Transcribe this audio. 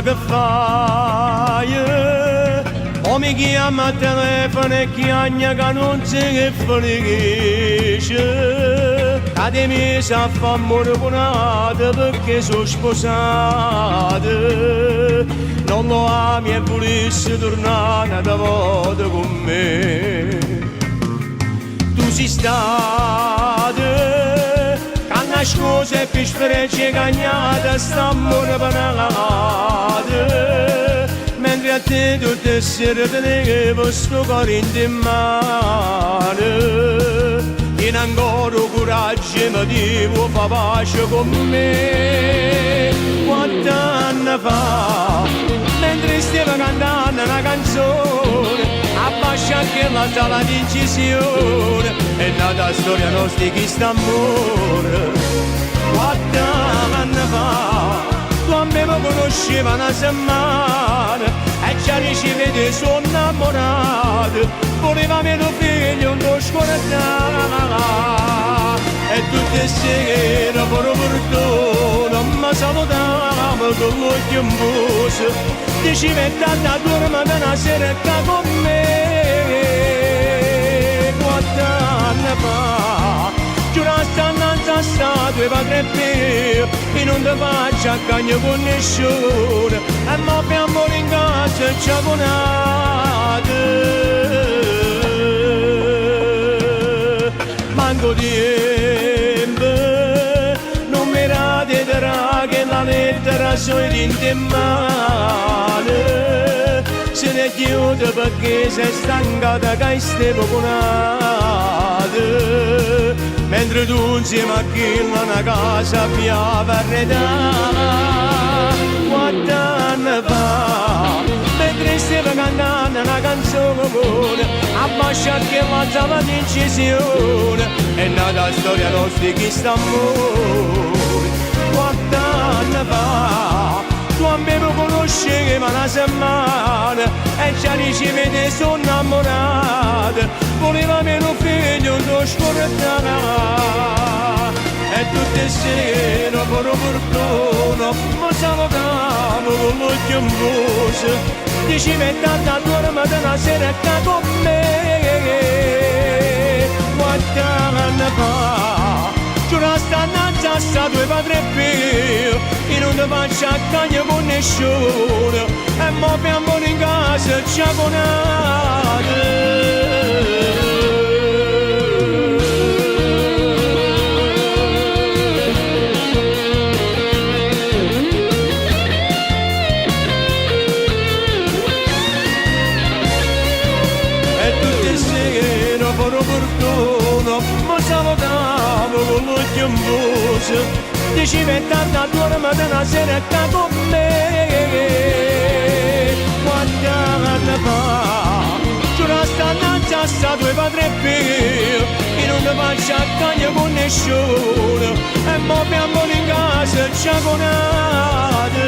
che fai? O mi chiama a telefono e chiagna che non sei che felice. Cade mi sa fa amore buonato perché sono sposato. Non lo ami e volessi tornare da volta con me. Tu sei stato canna scusa e per sfrecce cagnata stiamo panate. Mentre a te tutte le sere tenevo sto cuore in mano. In ancora coraggio e mi devo fa pace con me. Quanti anni fa, mentre stavo cantando una canzone, abbascia anche la sala di incisione, è nata la storia nostra di questo amore. Quanti anni fa, tu a me mi conosceva una settimana, e già ci vede sono innamorato, voleva meno figlio, non scordare. E tutte le sere per fortuna mi salutavamo con l'occhio in buso, diceva è tanta dorma per una sera con me. Quanti anni fa, giurasti annanzi a statue padre e figlio, e non ti faccio accanto con nessuno, e mo abbiamo in casa e ci abonate. Manco tempo, non mi raderà che la lettera sono dinte in mano. Se ne chiude perché sei stancata che stiamo conate. Mentre tu insieme a chi una casa abbiamo arredata. Quanti anni fa, mentre stiamo cantando una canzone, abbascia che la sala di incisione, è nata la storia nostra di questo amore. Quanti anni fa, tu a me lo conoscevi ma una settimana, e già ci vede sono innamorato, voleva meno figlio, non scordare. E tutte le sere per fortuna mi salutavo con l'occhio in buso, diceva è tanta dorma da una sera con me. Quanti anni fa, giurasti annanzi a statue padre e figlio, e non ti faccio accanto con nessuno, e mo abbiamo in casa ci abonate. Mi salutavo con l'occhio in buso, diceva è tanta dorma da una sera con me. Quanti anni fa, giurasti annanzi a statue padre e figlio, e non ti faccio accanto con nessuno, e mo abbiamo in casa ci abonate.